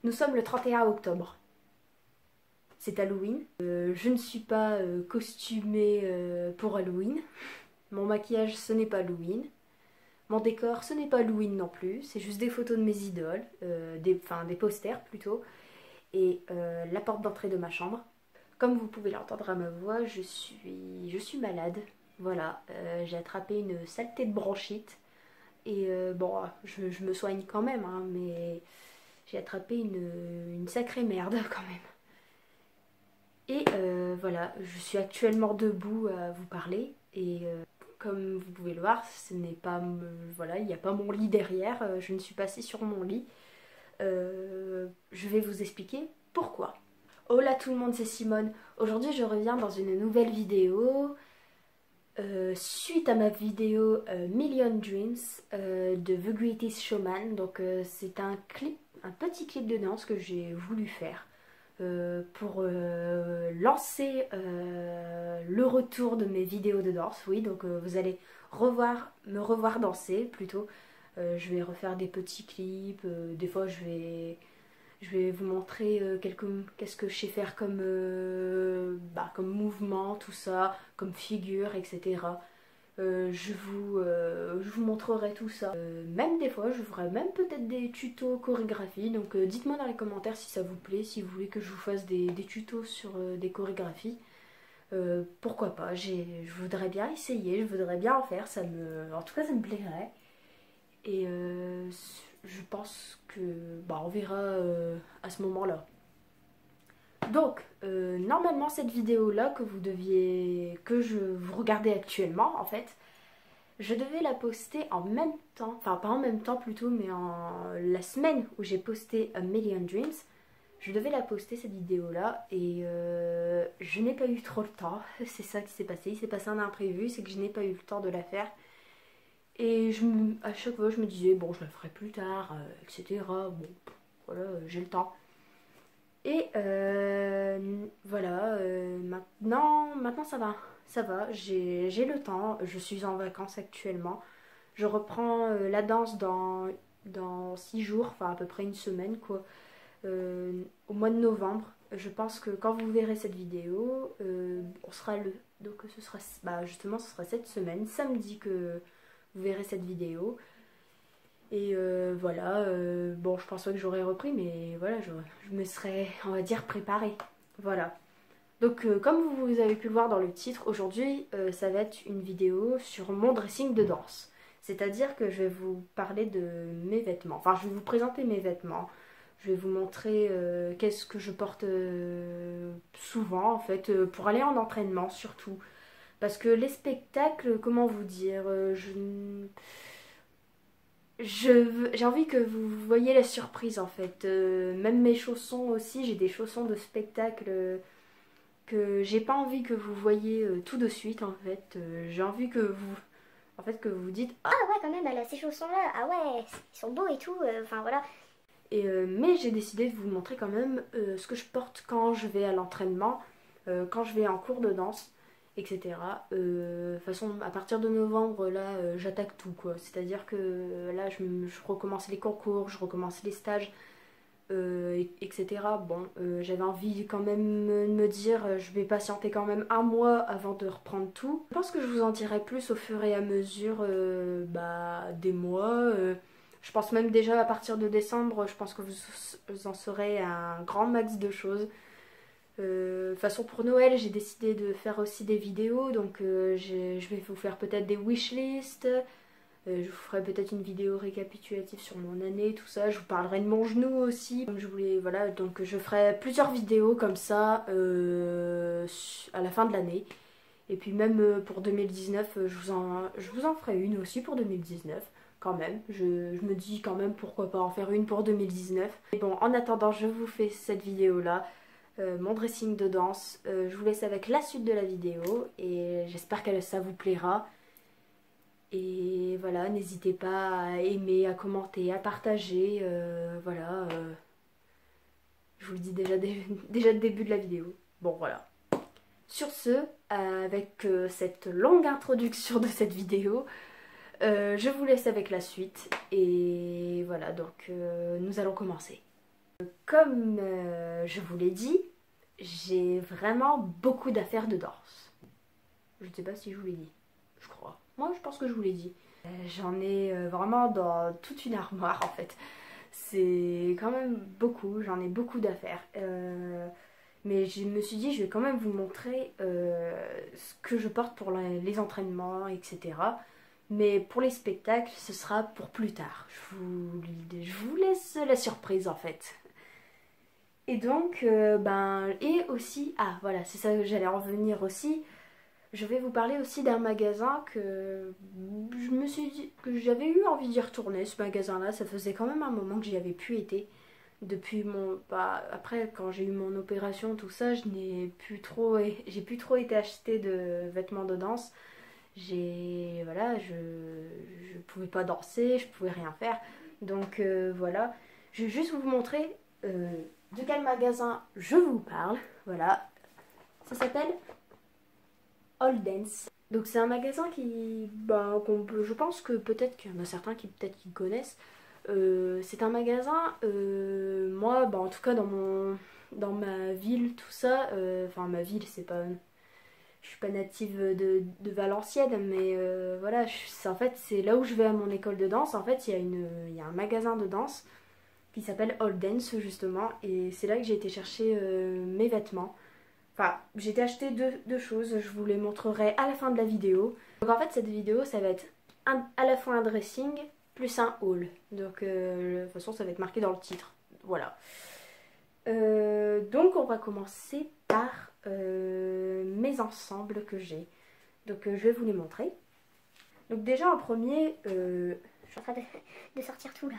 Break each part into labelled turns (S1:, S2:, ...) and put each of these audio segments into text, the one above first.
S1: Nous sommes le 31 octobre. C'est Halloween. Je ne suis pas costumée pour Halloween. Mon maquillage, ce n'est pas Halloween. Mon décor, ce n'est pas Halloween non plus. C'est juste des photos de mes idoles, des posters plutôt. Et la porte d'entrée de ma chambre. Comme vous pouvez l'entendre à ma voix, je suis malade. Voilà, j'ai attrapé une saleté de bronchite. Et bon, je me soigne quand même, hein, mais j'ai attrapé une sacrée merde quand même. Et voilà, je suis actuellement debout à vous parler. Et comme vous pouvez le voir, ce n'est pas, voilà, il n'y a pas mon lit derrière. Je ne suis pas assise sur mon lit. Je vais vous expliquer pourquoi. Hola tout le monde, c'est Simone. Aujourd'hui, je reviens dans une nouvelle vidéo. Suite à ma vidéo Million Dreams de The Greatest Showman. Donc c'est un petit clip de danse que j'ai voulu faire pour lancer le retour de mes vidéos de danse. Oui, donc vous allez me revoir danser plutôt. Je vais refaire des petits clips, des fois je vais vous montrer qu'est-ce que je sais faire comme mouvement, tout ça, comme figure, etc. Je vous montrerai tout ça. Même des fois, je ferai même peut-être des tutos chorégraphie. Donc dites-moi dans les commentaires si ça vous plaît, si vous voulez que je vous fasse des tutos sur des chorégraphies. Pourquoi pas, je voudrais bien essayer, je voudrais bien en faire, en tout cas ça me plairait. Et je pense que on verra à ce moment-là. Donc, normalement cette vidéo-là que vous regardez actuellement, en fait, je devais la poster en même temps, enfin pas en même temps plutôt, mais la semaine où j'ai posté A Million Dreams, je devais la poster cette vidéo-là et je n'ai pas eu trop le temps. C'est ça qui s'est passé, il s'est passé un imprévu, c'est que je n'ai pas eu le temps de la faire. Et à chaque fois, je me disais, bon, je la ferai plus tard, etc. Bon, voilà, j'ai le temps. Et voilà, maintenant ça va, j'ai le temps, je suis en vacances actuellement. Je reprends la danse dans 6 jours, enfin à peu près une semaine, quoi, au mois de novembre. Je pense que quand vous verrez cette vidéo, on sera donc ce sera, justement, ce sera cette semaine, samedi que vous verrez cette vidéo. Et voilà, bon, je pense pas que j'aurais repris, mais voilà, je me serais, on va dire, préparée. Voilà. Donc, comme vous avez pu le voir dans le titre, aujourd'hui, ça va être une vidéo sur mon dressing de danse. C'est-à-dire que je vais vous parler de mes vêtements. Enfin, je vais vous présenter mes vêtements. Je vais vous montrer qu'est-ce que je porte souvent, en fait, pour aller en entraînement, surtout. Parce que les spectacles, comment vous dire, j'ai envie que vous voyez la surprise en fait. Même mes chaussons aussi, j'ai des chaussons de spectacle que j'ai pas envie que vous voyez tout de suite en fait. J'ai envie que vous dites
S2: ah ouais quand même, ces chaussons là, ah ouais, ils sont beaux et tout, enfin voilà.
S1: Et, mais j'ai décidé de vous montrer quand même ce que je porte quand je vais à l'entraînement, quand je vais en cours de danse, etc. De toute façon, à partir de novembre, là, j'attaque tout, quoi. C'est-à-dire que là, je recommence les concours, je recommence les stages, etc. Bon, j'avais envie quand même de me dire, je vais patienter quand même un mois avant de reprendre tout. Je pense que je vous en dirai plus au fur et à mesure des mois. Je pense même déjà à partir de décembre, je pense que vous en saurez un grand max de choses. De toute façon, pour Noël, j'ai décidé de faire aussi des vidéos, donc je vais vous faire peut-être des wishlists. Je vous ferai peut-être une vidéo récapitulative sur mon année, tout ça. Je vous parlerai de mon genou aussi. Comme je voulais, voilà, donc je ferai plusieurs vidéos comme ça à la fin de l'année. Et puis même pour 2019, je vous en ferai une aussi pour 2019. Quand même, je me dis quand même pourquoi pas en faire une pour 2019. Et bon, en attendant, je vous fais cette vidéo là, mon dressing de danse. Je vous laisse avec la suite de la vidéo et j'espère que ça vous plaira. Et voilà, n'hésitez pas à aimer, à commenter, à partager. Voilà, je vous le dis déjà le début de la vidéo. Bon voilà. Sur ce, avec cette longue introduction de cette vidéo, je vous laisse avec la suite et voilà, donc nous allons commencer. comme je vous l'ai dit, j'ai vraiment beaucoup d'affaires de danse. Je ne sais pas si je vous l'ai dit, je crois. Moi, je pense que je vous l'ai dit. J'en ai vraiment dans toute une armoire en fait. C'est quand même beaucoup, j'en ai beaucoup d'affaires. Mais je me suis dit, je vais quand même vous montrer ce que je porte pour les entraînements, etc. Mais pour les spectacles, ce sera pour plus tard. Je vous laisse la surprise en fait. Et donc, et aussi, ah voilà, c'est ça que j'allais en venir aussi. Je vais vous parler aussi d'un magasin que je me suis dit que j'avais eu envie d'y retourner, ce magasin-là. Ça faisait quand même un moment que j'y avais plus été. Depuis mon... après, quand j'ai eu mon opération, tout ça, j'ai plus trop été acheter de vêtements de danse. Voilà, je pouvais pas danser, je pouvais rien faire. Donc voilà, je vais juste vous montrer de quel magasin je vous parle. Voilà, ça s'appelle All Dance. Donc c'est un magasin qui, je pense que peut-être qu'il y en a certains qui peut-être qui connaissent. C'est un magasin, moi, en tout cas dans ma ville, tout ça, enfin ma ville, c'est pas, je suis pas native de Valenciennes, mais voilà, en fait c'est là où je vais à mon école de danse. En fait, il y a un magasin de danse qui s'appelle All Dance justement, et c'est là que j'ai été chercher mes vêtements. Enfin, j'ai été acheter deux choses, je vous les montrerai à la fin de la vidéo. Donc en fait, cette vidéo, ça va être à la fois un dressing plus un haul. Donc de toute façon, ça va être marqué dans le titre. Voilà. Donc on va commencer par mes ensembles que j'ai. Donc je vais vous les montrer. Donc déjà en premier...
S2: Je suis en train de sortir tout là.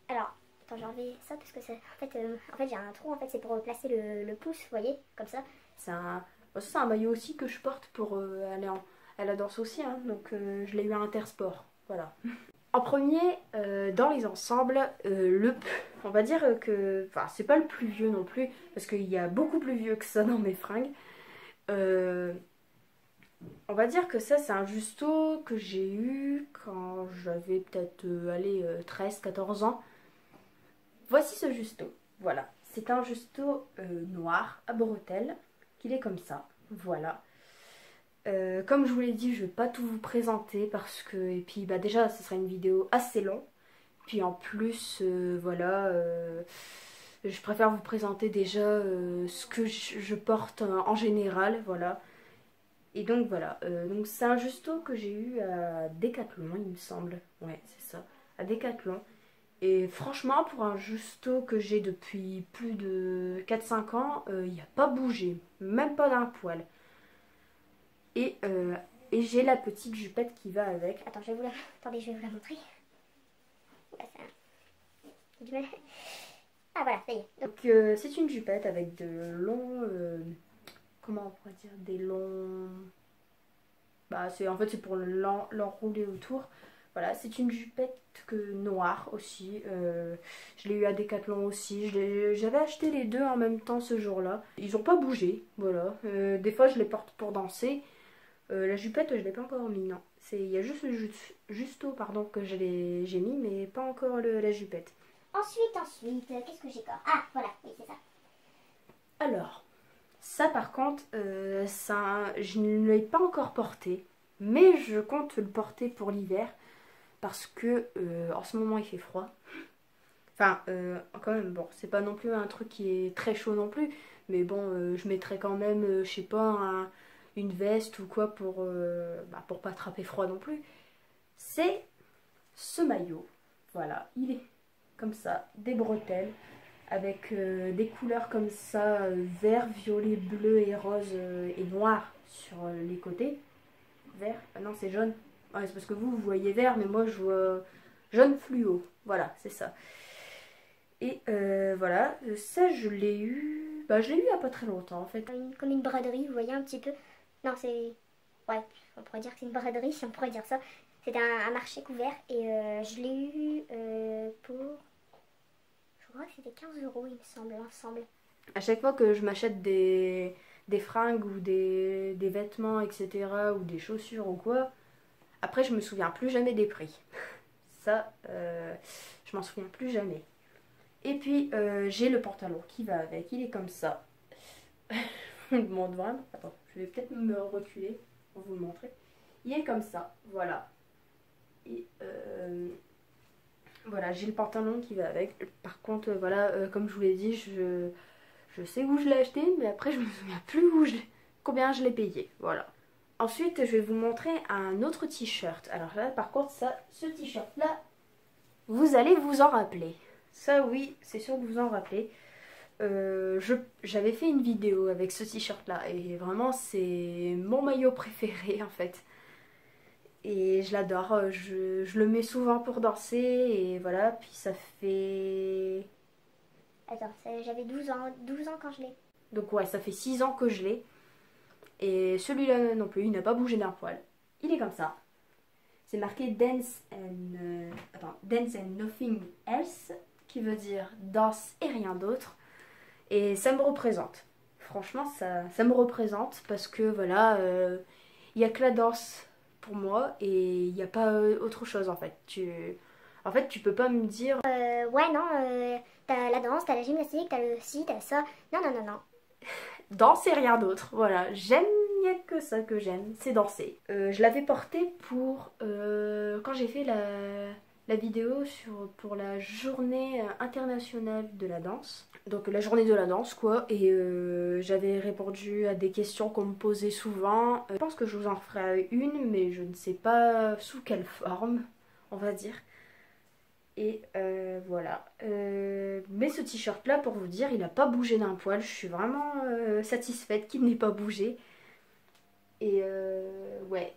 S2: Alors... Attends, j'ai enlevé ça parce que ça, en fait j'ai un trou, en fait c'est pour placer le pouce, vous voyez, comme ça.
S1: C'est un maillot aussi que je porte pour aller à la danse aussi, hein, donc je l'ai eu à Intersport, voilà. En premier, dans les ensembles, on va dire que, enfin c'est pas le plus vieux non plus, parce qu'il y a beaucoup plus vieux que ça dans mes fringues. On va dire que ça c'est un justo que j'ai eu quand j'avais peut-être 13-14 ans. Voici ce justo, voilà, c'est un justo noir à bretelles, qu'il est comme ça, voilà. Comme je vous l'ai dit, je ne vais pas tout vous présenter parce que, et puis déjà ce sera une vidéo assez longue, puis en plus, voilà, je préfère vous présenter déjà ce que je porte en général, voilà. Et donc voilà, donc c'est un justo que j'ai eu à Decathlon, il me semble, ouais c'est ça, à Decathlon. Et franchement, pour un justo que j'ai depuis plus de 4-5 ans, il n'y a pas bougé, même pas d'un poil. Et j'ai la petite jupette qui va avec.
S2: Attends, attendez, je vais vous la montrer. Ouais, ça... Ah voilà, ça y est.
S1: Donc c'est une jupette avec de longs... comment on pourrait dire? Des longs... en fait c'est pour l'enrouler autour. Voilà, c'est une jupette noire aussi. Je l'ai eu à Decathlon aussi. J'avais acheté les deux en même temps ce jour-là. Ils n'ont pas bougé, voilà. Des fois, je les porte pour danser. La jupette, je ne l'ai pas encore mis, non. Il y a juste le justo, pardon, que j'ai mis, mais pas encore la jupette.
S2: Ensuite, qu'est-ce que j'ai encore? Ah, voilà, oui, c'est ça.
S1: Alors, ça par contre, je ne l'ai pas encore porté, mais je compte le porter pour l'hiver. Parce que en ce moment il fait froid. Enfin, quand même, bon, c'est pas non plus un truc qui est très chaud non plus. Mais bon, je mettrais quand même, je sais pas, une veste ou quoi pour pas attraper froid non plus. C'est ce maillot. Voilà, il est comme ça, des bretelles. Avec des couleurs comme ça, vert, violet, bleu et rose et noir sur les côtés. Vert, ah non c'est jaune. Ouais, c'est parce que vous voyez vert, mais moi je vois jaune fluo. Voilà, c'est ça. Et voilà, ça je l'ai eu... je l'ai eu il n'y a pas très longtemps en fait.
S2: Comme une braderie, vous voyez un petit peu. Non, c'est... Ouais, on pourrait dire que c'est une braderie, si on pourrait dire ça. C'était un marché couvert et je l'ai eu pour... Je crois que c'était 15 €, il me semble, l'ensemble.
S1: À chaque fois que je m'achète des fringues ou des vêtements, etc., ou des chaussures ou quoi... Après, je me souviens plus jamais des prix. Ça, je m'en souviens plus jamais. Et puis j'ai le pantalon qui va avec, il est comme ça. On me demande vraiment. Attends, je vais peut-être me reculer pour vous le montrer. Il est comme ça, voilà. Et voilà, j'ai le pantalon qui va avec. Par contre, voilà, comme je vous l'ai dit, je sais où je l'ai acheté, mais après je me souviens plus combien je l'ai payé, voilà. Ensuite, je vais vous montrer un autre t-shirt. Alors là, par contre, ce t-shirt-là, vous allez vous en rappeler. Ça, oui, c'est sûr que vous en rappelez. J'avais fait une vidéo avec ce t-shirt-là et vraiment, c'est mon maillot préféré en fait. Et je l'adore, je le mets souvent pour danser et voilà, puis ça fait...
S2: Attends, j'avais 12 ans quand je l'ai.
S1: Donc ouais, ça fait 6 ans que je l'ai. Et celui-là non plus, il n'a pas bougé d'un poil. Il est comme ça. C'est marqué Dance and Nothing Else, qui veut dire danse et rien d'autre. Et ça me représente. Franchement, ça me représente parce que voilà, il n'y a que la danse pour moi et il n'y a pas autre chose en fait. En fait, tu peux pas me dire...
S2: Ouais, non, t'as la danse, t'as la gymnastique, t'as le ci, t'as ça. Non, non, non, non.
S1: Danse et rien d'autre, voilà. J'aime, il n'y a que ça que j'aime, c'est danser. Je l'avais porté pour... quand j'ai fait la vidéo pour la journée internationale de la danse. Donc la journée de la danse quoi. Et j'avais répondu à des questions qu'on me posait souvent. Je pense que je vous en ferai une, mais je ne sais pas sous quelle forme, on va dire. Et voilà. Mais ce t-shirt là, pour vous dire, il n'a pas bougé d'un poil. Je suis vraiment satisfaite qu'il n'ait pas bougé. Et ouais,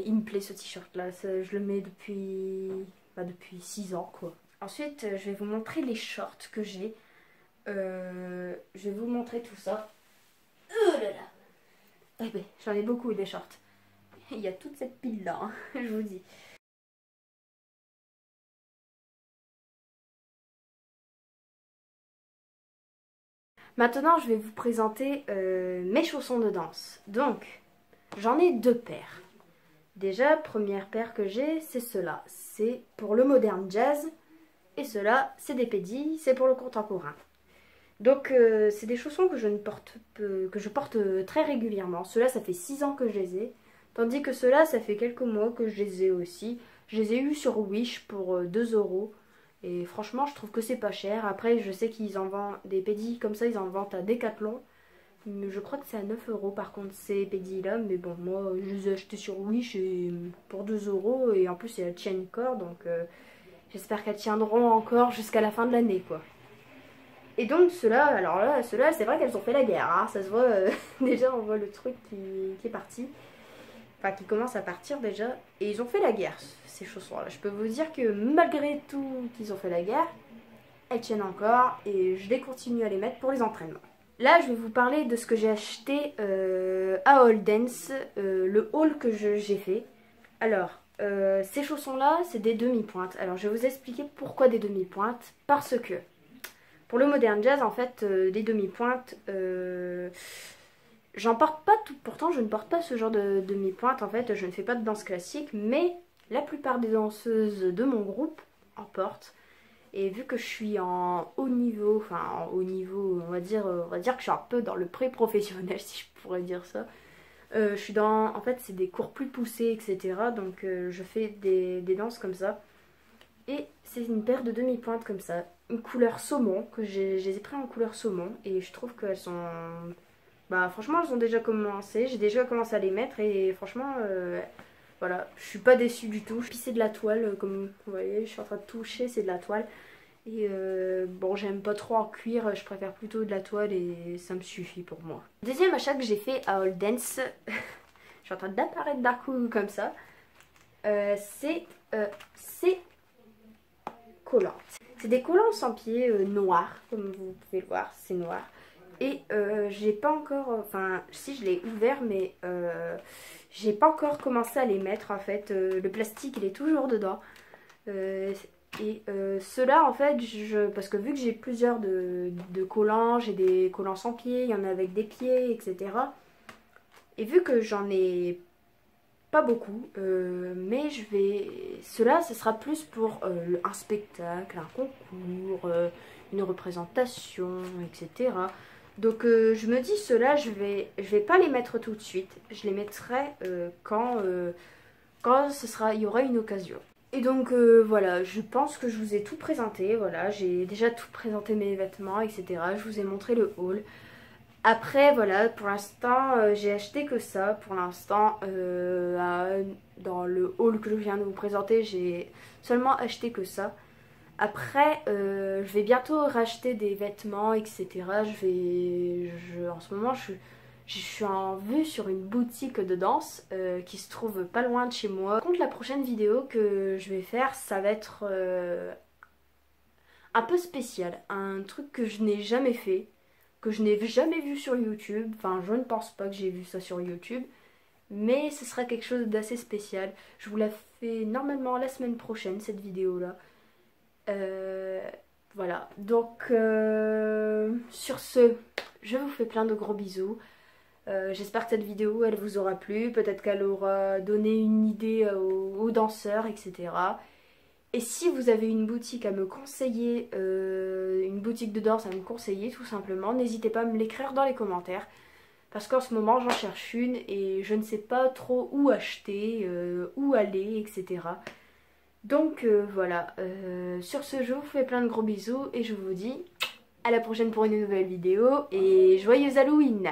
S1: il me plaît ce t-shirt là. Je le mets depuis 6 ans quoi. Ensuite, je vais vous montrer les shorts que j'ai. Je vais vous montrer tout ça. Oh là là. Eh ben, j'en ai beaucoup des shorts. Il y a toute cette pile là, hein, je vous dis. Maintenant, je vais vous présenter mes chaussons de danse. Donc, j'en ai 2 paires. Déjà, première paire que j'ai, c'est ceux-là. C'est pour le moderne jazz. Et ceux-là, c'est des pédis, c'est pour le contemporain. Donc, c'est des chaussons que je porte très régulièrement. Ceux-là, ça fait 6 ans que je les ai. Tandis que ceux-là, ça fait quelques mois que je les ai aussi. Je les ai eus sur Wish pour 2 €. Et franchement, je trouve que c'est pas cher. Après, je sais qu'ils en vendent des pédis comme ça, ils en vendent à Decathlon. Mais je crois que c'est à 9 € par contre ces pédis-là. Mais bon, moi, je les ai achetés sur Wish pour 2 €. Et en plus, elles tiennent encore. Donc, j'espère qu'elles tiendront encore jusqu'à la fin de l'année, quoi. Et donc ceux-là, alors là, ceux-là, c'est vrai qu'elles ont fait la guerre, hein, ça se voit, déjà on voit le truc qui est parti, enfin qui commence à partir déjà, et ils ont fait la guerre, ces chaussons-là. Je peux vous dire que malgré tout qu'ils ont fait la guerre, elles tiennent encore, et je vais continuer à les mettre pour les entraînements. Là, je vais vous parler de ce que j'ai acheté à All Dance, le haul que j'ai fait. Alors, ces chaussons-là, c'est des demi-pointes. Alors, je vais vous expliquer pourquoi des demi-pointes, parce que... Pour le modern jazz, en fait, les demi-pointes, j'en porte pas tout. Pourtant, je ne porte pas ce genre de demi-pointe. En fait, je ne fais pas de danse classique, mais la plupart des danseuses de mon groupe en portent. Et vu que je suis en haut niveau, enfin en haut niveau, on va dire que je suis un peu dans le pré-professionnel, si je pourrais dire ça. Je suis dans, en fait, c'est des cours plus poussés, etc. Donc, je fais des danses comme ça. Et c'est une paire de demi-pointes comme ça, une couleur saumon, que je les ai pris en couleur saumon. Et je trouve qu'elles sont... Bah franchement, elles ont déjà commencé, j'ai déjà commencé à les mettre et franchement, voilà, je suis pas déçue du tout. Puis c'est de la toile, comme vous voyez, je suis en train de toucher, c'est de la toile. Et bon, j'aime pas trop en cuir, je préfère plutôt de la toile et ça me suffit pour moi. Deuxième achat que j'ai fait à All Dance, je suis en train d'apparaître d'un coup comme ça, c'est collantes. C'est des collants sans pied noirs, comme vous pouvez le voir, c'est noir. Et j'ai pas encore, enfin si je l'ai ouvert, mais j'ai pas encore commencé à les mettre en fait. Le plastique il est toujours dedans. Et ceux-là en fait, parce que vu que j'ai plusieurs de collants, j'ai des collants sans pied, il y en a avec des pieds, etc. Et vu que j'en ai pas beaucoup, mais cela ce sera plus pour un spectacle, un concours, une représentation, etc. Donc je me dis cela, je vais pas les mettre tout de suite, je les mettrai quand il y aura une occasion. Et donc voilà, je pense que je vous ai tout présenté, voilà, j'ai déjà tout présenté mes vêtements, etc. Je vous ai montré le haul. Après voilà, pour l'instant j'ai acheté que ça, pour l'instant dans le haul que je viens de vous présenter, j'ai seulement acheté que ça. Après, je vais bientôt racheter des vêtements, etc. En ce moment, je suis en vue sur une boutique de danse qui se trouve pas loin de chez moi. Par contre, la prochaine vidéo que je vais faire, ça va être un peu spécial. Un truc que je n'ai jamais fait, que je n'ai jamais vu sur YouTube. Enfin, je ne pense pas que j'ai vu ça sur YouTube. Mais ce sera quelque chose d'assez spécial. Je vous la fais normalement la semaine prochaine, cette vidéo-là. Voilà, donc sur ce, je vous fais plein de gros bisous. J'espère que cette vidéo elle vous aura plu, peut-être qu'elle aura donné une idée aux danseurs, etc. Et si vous avez une boutique à me conseiller, une boutique de danse à me conseiller tout simplement, n'hésitez pas à me l'écrire dans les commentaires. Parce qu'en ce moment j'en cherche une et je ne sais pas trop où acheter, où aller, etc. Donc voilà, sur ce je vous fais plein de gros bisous et je vous dis à la prochaine pour une nouvelle vidéo et joyeux Halloween!